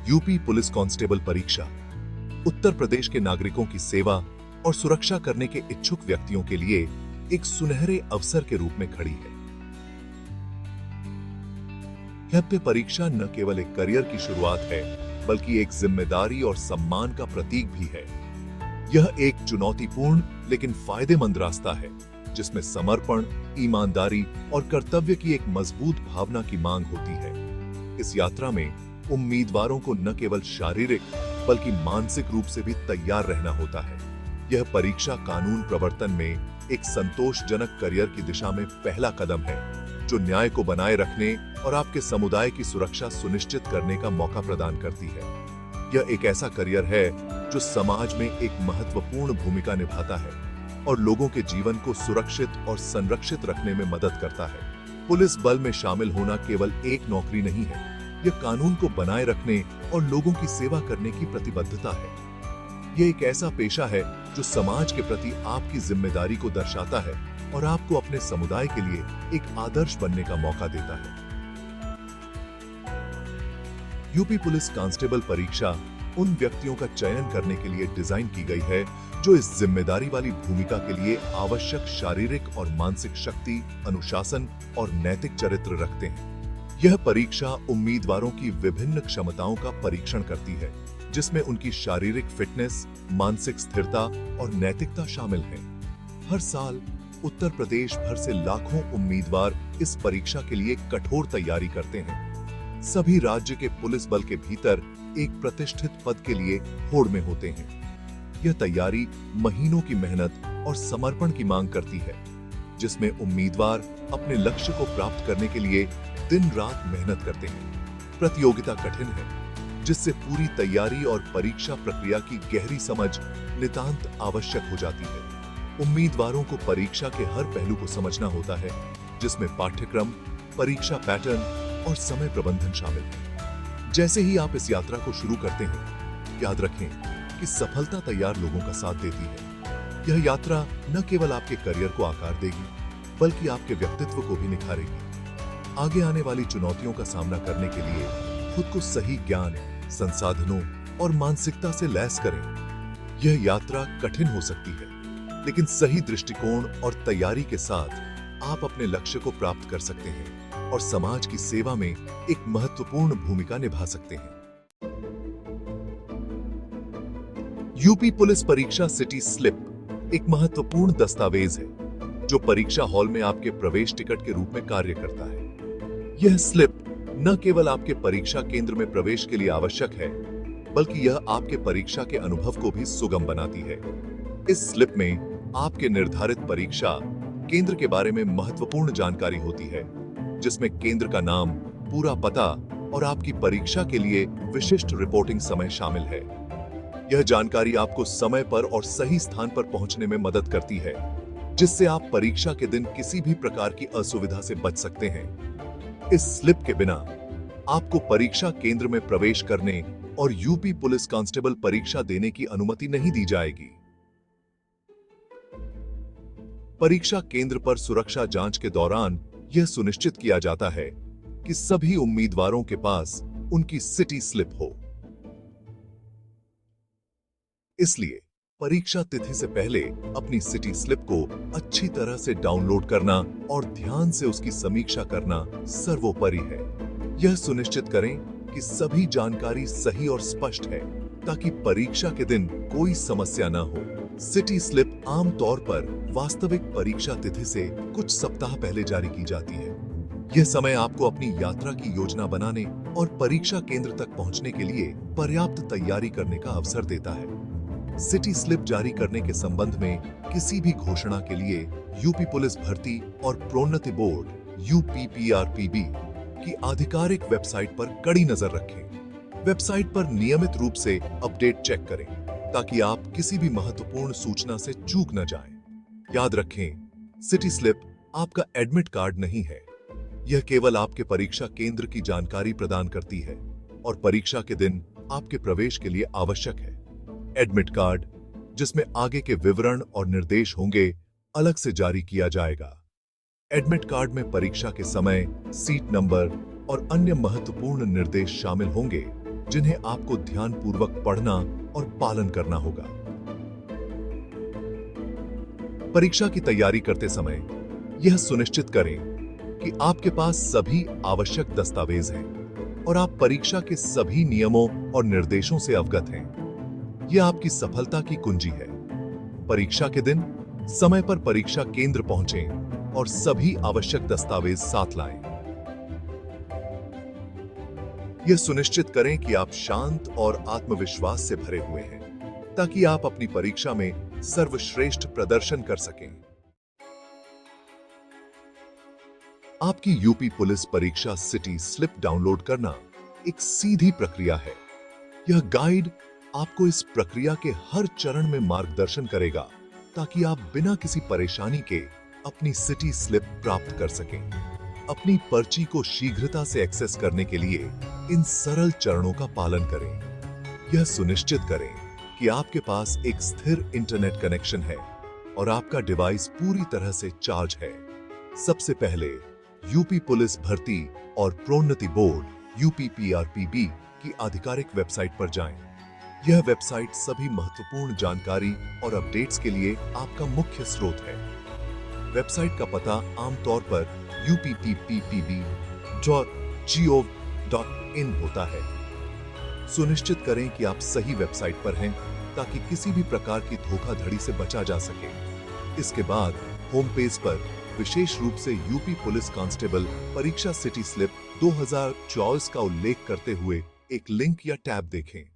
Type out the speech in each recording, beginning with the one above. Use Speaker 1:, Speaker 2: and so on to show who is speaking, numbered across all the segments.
Speaker 1: UP police constable परीक्षा उत्तर प्रदेश के नागरिकों की सेवा और सुरक्षा करने के इच्छुक व्यक्तियों के लिए एक सुनहरे अवसर के रूप में खड़ी है। यह परीक्षा न केवल एक करियर की शुरुआत है, बल्कि एक जिम्मेदारी और सम्मान का प्रतीक भी है। यह एक चुनौतीपूर्ण लेकिन फायदेमंद रास्ता है, जिसमें समर्पण, ईमानदारी और कर्तव्य की एक मजबूत भावना की मांग होती है। इस यात्रा में उम्मीदवारों को न केवल शारीरिक बल्कि मानसिक रूप से भी तैयार रहना होता है। यह परीक्षा कानून प्रवर्तन में एक संतोषजनक करियर की दिशा में पहला कदम है, जो न्याय को बनाए रखने और आपके समुदाय की सुरक्षा सुनिश्चित करने का मौका प्रदान करती है। यह एक ऐसा करियर है जो समाज में एक महत्वपूर्ण भूमिका निभाता है और लोगों के जीवन को सुरक्षित और संरक्षित रखने में मदद करता है। पुलिस बल में शामिल होना केवल एक नौकरी नहीं है, यह कानून को बनाए रखने और लोगों की सेवा करने की प्रतिबद्धता है। यह एक ऐसा पेशा है जो समाज के प्रति आपकी जिम्मेदारी को दर्शाता है और आपको अपने समुदाय के लिए एक आदर्श बनने का मौका देता है। यूपी पुलिस कांस्टेबल परीक्षा उन व्यक्तियों का चयन करने के लिए डिजाइन की गई है जो इस जिम्मेदारी वाली भूमिका के लिए आवश्यक शारीरिक और मानसिक शक्ति, अनुशासन और नैतिक चरित्र रखते हैं। यह परीक्षा उम्मीदवारों की विभिन्न क्षमताओं का परीक्षण करती है, जिसमें उनकी शारीरिक फिटनेस, मानसिक स्थिरता और नैतिकता शामिल है। हर साल उत्तर प्रदेश भर से लाखों उम्मीदवार इस परीक्षा के लिए कठोर तैयारी करते हैं। सभी राज्य के पुलिस बल के भीतर एक प्रतिष्ठित पद के लिए होड़ में होते हैं। यह तैयारी महीनों की मेहनत और समर्पण की मांग करती है, जिसमें उम्मीदवार अपने लक्ष्य को प्राप्त करने के लिए दिन रात मेहनत करते हैं। प्रतियोगिता कठिन है, जिससे पूरी तैयारी और परीक्षा प्रक्रिया की गहरी समझ नितांत आवश्यक हो जाती है। उम्मीदवारों को परीक्षा के हर पहलू को समझना होता है, जिसमें पाठ्यक्रम, परीक्षा पैटर्न और समय प्रबंधन शामिल है। जैसे ही आप इस यात्रा को शुरू करते हैं, याद रखें कि सफलता तैयार लोगों का साथ देती है। यह यात्रा न केवल आपके करियर को आकार देगी, बल्कि आपके व्यक्तित्व को भी निखारेगी। आगे आने वाली चुनौतियों का सामना करने के लिए खुद को सही ज्ञान, संसाधनों और मानसिकता से लैस करें। यह यात्रा कठिन हो सकती है, लेकिन सही दृष्टिकोण और तैयारी के साथ आप अपने लक्ष्य को प्राप्त कर सकते हैं और समाज की सेवा में एक महत्वपूर्ण भूमिका निभा सकते हैं। यूपी पुलिस परीक्षा सिटी स्लिप एक महत्वपूर्ण दस्तावेज है, जो परीक्षा हॉल में आपके प्रवेश टिकट के रूप में कार्य करता है। यह स्लिप न केवल आपके परीक्षा केंद्र में प्रवेश के लिए आवश्यक है, बल्कि यह आपके परीक्षा के अनुभव को भी सुगम बनाती है। इस स्लिप में आपके निर्धारित परीक्षा केंद्र के बारे में महत्वपूर्ण जानकारी होती है, जिसमें केंद्र का नाम, पूरा पता और आपकी परीक्षा के लिए विशिष्ट रिपोर्टिंग समय शामिल है। यह जानकारी आपको समय पर और सही स्थान पर पहुंचने में मदद करती है, जिससे आप परीक्षा के दिन किसी भी प्रकार की असुविधा से बच सकते हैं। इस स्लिप के बिना आपको परीक्षा केंद्र में प्रवेश करने और यूपी पुलिस कांस्टेबल परीक्षा देने की अनुमति नहीं दी जाएगी। परीक्षा केंद्र पर सुरक्षा जांच के दौरान यह सुनिश्चित किया जाता है कि सभी उम्मीदवारों के पास उनकी सिटी स्लिप हो। इसलिए परीक्षा तिथि से पहले अपनी सिटी स्लिप को अच्छी तरह से डाउनलोड करना और ध्यान से उसकी समीक्षा करना सर्वोपरि है। यह सुनिश्चित करें कि सभी जानकारी सही और स्पष्ट है, ताकि परीक्षा के दिन कोई समस्या न हो। सिटी स्लिप आमतौर पर वास्तविक परीक्षा तिथि से कुछ सप्ताह पहले जारी की जाती है। यह समय आपको अपनी यात्रा की योजना बनाने और परीक्षा केंद्र तक पहुंचने के लिए पर्याप्त तैयारी करने का अवसर देता है। सिटी स्लिप जारी करने के संबंध में किसी भी घोषणा के लिए यूपी पुलिस भर्ती और प्रोन्नति बोर्ड (यूपीपीआरपीबी) की आधिकारिक वेबसाइट पर कड़ी नजर रखें। वेबसाइट पर नियमित रूप से अपडेट चेक करें, ताकि आप किसी भी महत्वपूर्ण सूचना से चूक न जाएं। याद रखें, सिटी स्लिप आपका एडमिट कार्ड नहीं है। यह केवल आपके परीक्षा केंद्र की जानकारी प्रदान करती है और परीक्षा के दिन आपके प्रवेश के लिए आवश्यक है। एडमिट कार्ड, जिसमें आगे के विवरण और निर्देश होंगे, अलग से जारी किया जाएगा। एडमिट कार्ड में परीक्षा के समय, सीट नंबर और अन्य महत्वपूर्ण निर्देश शामिल होंगे, जिन्हें आपको ध्यानपूर्वक पढ़ना और पालन करना होगा। परीक्षा की तैयारी करते समय यह सुनिश्चित करें कि आपके पास सभी आवश्यक दस्तावेज हैं और आप परीक्षा के सभी नियमों और निर्देशों से अवगत हैं। यह आपकी सफलता की कुंजी है। परीक्षा के दिन समय पर परीक्षा केंद्र पहुंचें और सभी आवश्यक दस्तावेज साथ लाएं। यह सुनिश्चित करें कि आप शांत और आत्मविश्वास से भरे हुए हैं, ताकि आप अपनी परीक्षा में सर्वश्रेष्ठ प्रदर्शन कर सकें। आपकी यूपी पुलिस परीक्षा सिटी स्लिप डाउनलोड करना एक सीधी प्रक्रिया है। यह गाइड आपको इस प्रक्रिया के हर चरण में मार्गदर्शन करेगा, ताकि आप बिना किसी परेशानी के अपनी सिटी स्लिप प्राप्त कर सकें। अपनी पर्ची को शीघ्रता से एक्सेस करने के लिए इन सरल चरणों का पालन करें। यह सुनिश्चित करें कि आपके पास एक स्थिर इंटरनेट कनेक्शन है और आपका डिवाइस पूरी तरह से चार्ज है। सबसे पहले यूपी पुलिस भर्ती और प्रोन्नति बोर्ड यूपीपीआरपीबी की आधिकारिक वेबसाइट पर जाएं। यह वेबसाइट सभी महत्वपूर्ण जानकारी और अपडेट्स के लिए आपका मुख्य स्रोत है। वेबसाइट का पता आमतौर पर upppp.gov.in होता है। सुनिश्चित करें कि आप सही वेबसाइट पर हैं, ताकि किसी भी प्रकार की धोखाधड़ी से बचा जा सके। इसके बाद होम पेज पर विशेष रूप से यूपी पुलिस कांस्टेबल परीक्षा सिटी स्लिप 2024 का उल्लेख करते हुए एक लिंक या टैब देखें।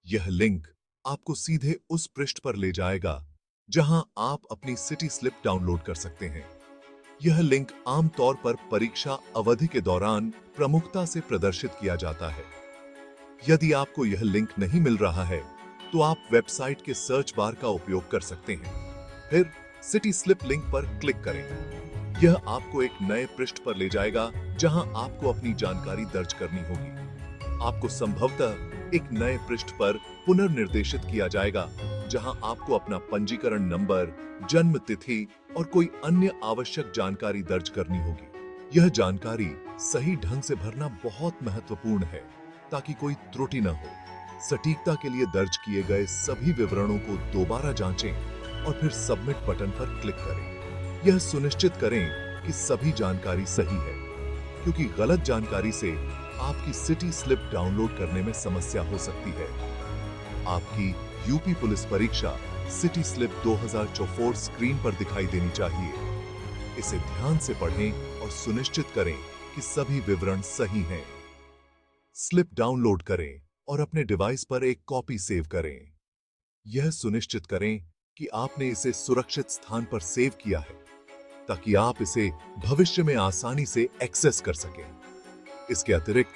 Speaker 1: यह लिंक आपको सीधे उस पृष्ठ पर ले जाएगा जहां आप अपनी सिटी स्लिप डाउनलोड कर सकते हैं। यह लिंक आमतौर पर परीक्षा अवधि के दौरान प्रमुखता से प्रदर्शित किया जाता है। यदि आपको यह लिंक नहीं मिल रहा है, तो आप वेबसाइट के सर्च बार का उपयोग कर सकते हैं। फिर सिटी स्लिप लिंक पर क्लिक करें। यह आपको एक नए पृष्ठ पर ले जाएगा जहां आपको अपनी जानकारी दर्ज करनी होगी। आपको संभवतः एक नए पृष्ठ पर पुनर्निर्देशित किया जाएगा, जहां आपको अपना पंजीकरण नंबर, जन्म तिथि और कोई अन्य आवश्यक जानकारी दर्ज करनी होगी। यह जानकारी सही ढंग से भरना बहुत महत्वपूर्ण है, ताकि कोई त्रुटि न हो। सटीकता के लिए दर्ज किए गए सभी विवरणों को दोबारा जांचें और फिर सबमिट बटन पर क्लिक करें। यह सुनिश्चित करें कि सभी जानकारी सही है, क्योंकि गलत जानकारी से आपकी सिटी स्लिप डाउनलोड करने में समस्या हो सकती है। आपकी यूपी पुलिस परीक्षा सिटी स्लिप 2024 स्क्रीन पर दिखाई देनी चाहिए। इसे ध्यान से पढ़ें और सुनिश्चित करें कि सभी विवरण सही हैं। स्लिप डाउनलोड करें और अपने डिवाइस पर एक कॉपी सेव करें। यह सुनिश्चित करें कि आपने इसे सुरक्षित स्थान पर सेव किया है, ताकि आप इसे भविष्य में आसानी से एक्सेस कर सकें। इसके अतिरिक्त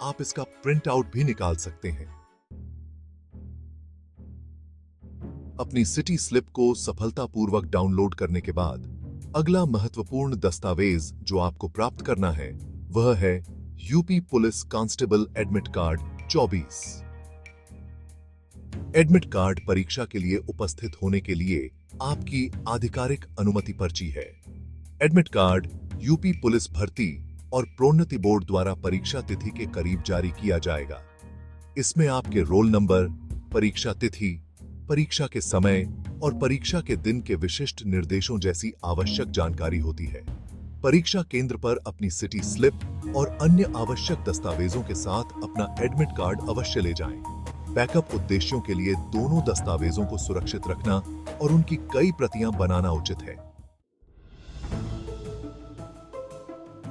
Speaker 1: आप इसका प्रिंट आउट भी निकाल सकते हैं। अपनी सिटी स्लिप को सफलतापूर्वक डाउनलोड करने के बाद अगला महत्वपूर्ण दस्तावेज जो आपको प्राप्त करना है, वह है UP police constable admit card 24। Admit card परीक्षा के लिए उपस्थित होने के लिए आपकी आधिकारिक अनुमति पर्ची है। एडमिट कार्ड यूपी पुलिस भर्ती और प्रोन्नति बोर्ड द्वारा परीक्षा तिथि के करीब जारी किया जाएगा। इसमें आपके रोल नंबर, परीक्षा तिथि, परीक्षा के समय और परीक्षा के दिन के विशिष्ट निर्देशों जैसी आवश्यक जानकारी होती है। परीक्षा केंद्र पर अपनी सिटी स्लिप और अन्य आवश्यक दस्तावेजों के साथ अपना एडमिट कार्ड अवश्य ले जाएं। बैकअप उद्देश्यों के लिए दोनों दस्तावेजों को सुरक्षित रखना और उनकी कई प्रतियां बनाना उचित है।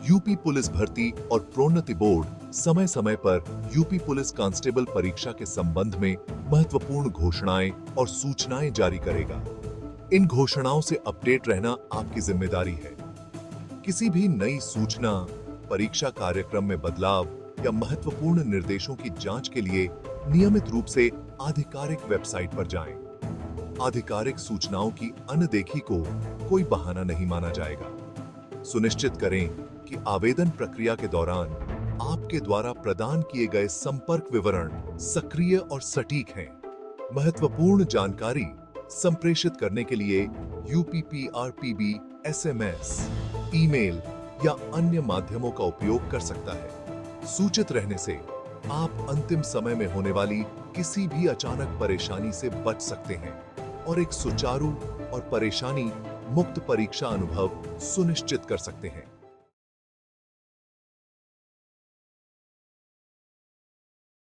Speaker 1: यूपी पुलिस भर्ती और प्रोन्नति बोर्ड समय समय पर यूपी पुलिस कांस्टेबल परीक्षा के संबंध में महत्वपूर्ण घोषणाएं और सूचनाएं जारी करेगा। इन घोषणाओं से अपडेट रहना आपकी जिम्मेदारी है। किसी भी नई सूचना, परीक्षा कार्यक्रम में बदलाव या महत्वपूर्ण निर्देशों की जांच के लिए नियमित रूप से आधिकारिक वेबसाइट पर जाएं। आधिकारिक सूचनाओं की अनदेखी को कोई बहाना नहीं माना जाएगा। सुनिश्चित करें कि आवेदन प्रक्रिया के दौरान आपके द्वारा प्रदान किए गए संपर्क विवरण सक्रिय और सटीक हैं। महत्वपूर्ण जानकारी संप्रेषित करने के लिए यूपीपीआरपीबी एसएमएस, ईमेल या अन्य माध्यमों का उपयोग कर सकता है। सूचित रहने से आप अंतिम समय में होने वाली किसी भी अचानक परेशानी से बच सकते हैं और एक सुचारू और परेशानी मुक्त परीक्षा अनुभव सुनिश्चित कर सकते हैं।